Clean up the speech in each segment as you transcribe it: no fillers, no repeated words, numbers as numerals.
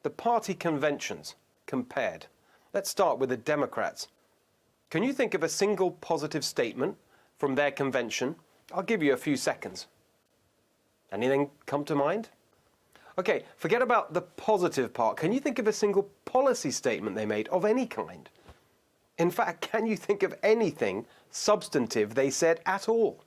The party conventions compared. Let's start with the Democrats. Can you think of a single positive statement from their convention? I'll give you a few seconds. Anything come to mind? Okay, forget about the positive part. Can you think of a single policy statement they made of any kind? In fact, can you think of anything substantive they said at all?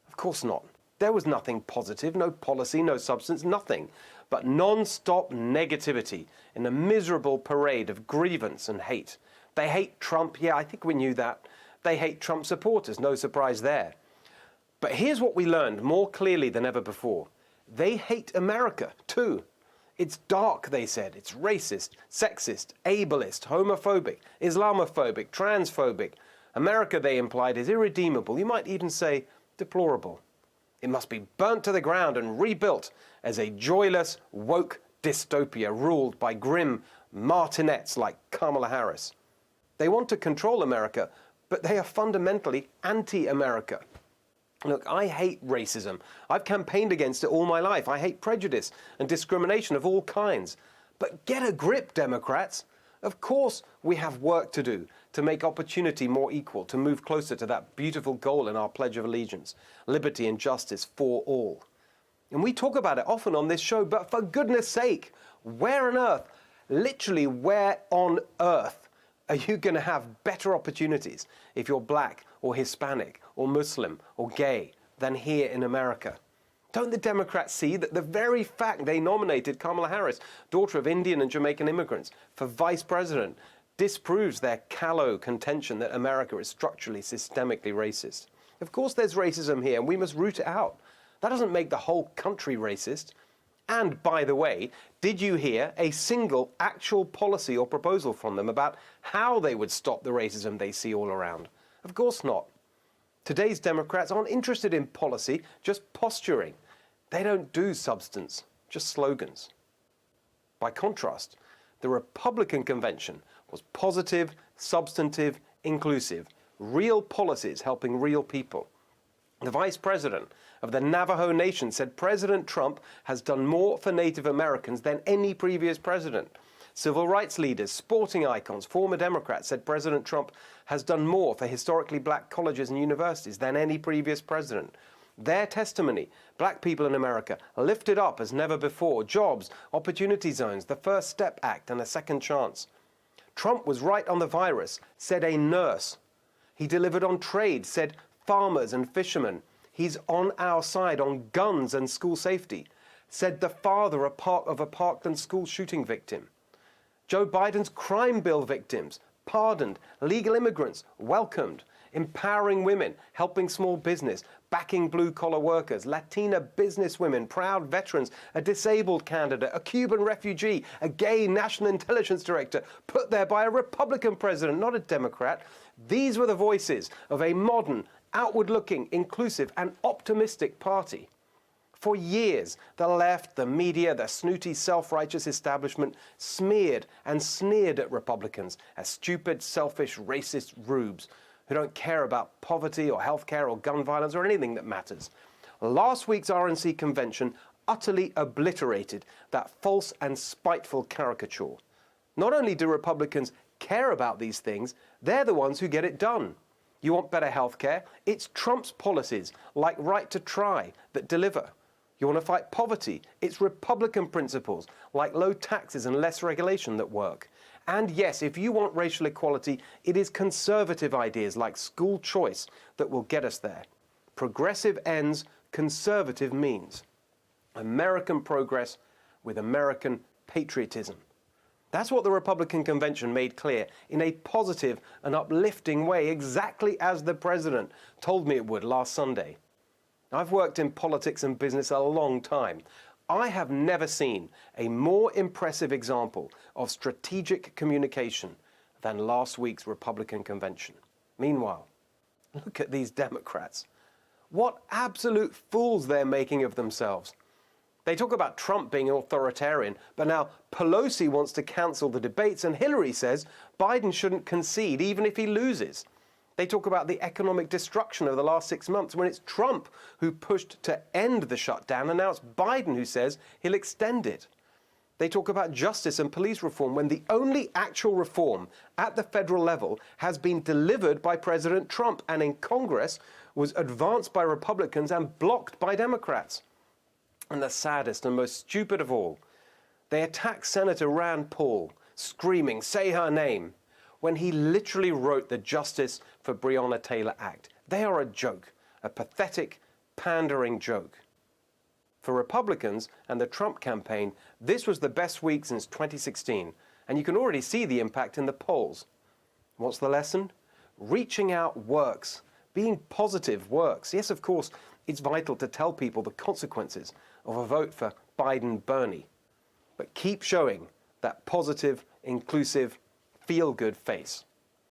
Of course not. There was nothing positive, no policy, no substance, nothing, but non-stop negativity in a miserable parade of grievance and hate. They hate Trump. Yeah, I think we knew that. They hate Trump supporters. No surprise there. But here's what we learned more clearly than ever before. They hate America, too. It's dark, they said. It's racist, sexist, ableist, homophobic, Islamophobic, transphobic. America, they implied, is irredeemable. You might even say deplorable. It must be burnt to the ground and rebuilt as a joyless, woke dystopia ruled by grim martinets like Kamala Harris. They want to control America, but they are fundamentally anti-America. Look, I hate racism. I've campaigned against it all my life. I hate prejudice and discrimination of all kinds. But get a grip, Democrats. Of course, we have work to do to make opportunity more equal, to move closer to that beautiful goal in our Pledge of Allegiance, liberty and justice for all. And we talk about it often on this show, but for goodness sake, where on earth, literally where on earth, are you going to have better opportunities if you're black or Hispanic or Muslim or gay than here in America? Don't the Democrats see that the very fact they nominated Kamala Harris, daughter of Indian and Jamaican immigrants, for vice president disproves their callow contention that America is structurally, systemically racist? Of course there's racism here, and we must root it out. That doesn't make the whole country racist. And, by the way, did you hear a single actual policy or proposal from them about how they would stop the racism they see all around? Of course not. Today's Democrats aren't interested in policy, just posturing. They don't do substance, just slogans. By contrast, the Republican convention was positive, substantive, inclusive, real policies helping real people. The vice president of the Navajo Nation said President Trump has done more for Native Americans than any previous president. Civil rights leaders, sporting icons, former Democrats said President Trump has done more for historically black colleges and universities than any previous president. Their testimony, black people in America, lifted up as never before, jobs, opportunity zones, the First Step Act and a second chance. Trump was right on the virus, said a nurse. He delivered on trade, said farmers and fishermen. He's on our side on guns and school safety, said the father of a Parkland school shooting victim. Joe Biden's crime bill victims, pardoned, legal immigrants, welcomed, empowering women, helping small business, backing blue-collar workers, Latina businesswomen, proud veterans, a disabled candidate, a Cuban refugee, a gay national intelligence director, put there by a Republican president, not a Democrat. These were the voices of a modern, outward-looking, inclusive and optimistic party. For years, the left, the media, the snooty, self-righteous establishment smeared and sneered at Republicans as stupid, selfish, racist rubes who don't care about poverty or healthcare or gun violence or anything that matters. Last week's RNC convention utterly obliterated that false and spiteful caricature. Not only do Republicans care about these things, they're the ones who get it done. You want better healthcare? It's Trump's policies, like right to try, that deliver. You want to fight poverty? It's Republican principles, like low taxes and less regulation, that work. And yes, if you want racial equality, it is conservative ideas like school choice that will get us there. Progressive ends, conservative means. American progress with American patriotism. That's what the Republican convention made clear in a positive and uplifting way, exactly as the president told me it would last Sunday. I've worked in politics and business a long time. I have never seen a more impressive example of strategic communication than last week's Republican convention. Meanwhile, look at these Democrats. What absolute fools they're making of themselves. They talk about Trump being authoritarian, but now Pelosi wants to cancel the debates, and Hillary says Biden shouldn't concede even if he loses. They talk about the economic destruction of the last 6 months when it's Trump who pushed to end the shutdown, and now it's Biden who says he'll extend it. They talk about justice and police reform when the only actual reform at the federal level has been delivered by President Trump and in Congress was advanced by Republicans and blocked by Democrats. And the saddest and most stupid of all, they attack Senator Rand Paul, screaming, "Say her name," when he literally wrote the Justice for Breonna Taylor Act. They are a joke, a pathetic, pandering joke. For Republicans and the Trump campaign, this was the best week since 2016, and you can already see the impact in the polls. What's the lesson? Reaching out works. Being positive works. Yes, of course, it's vital to tell people the consequences of a vote for Biden-Bernie. But keep showing that positive, inclusive, feel-good face.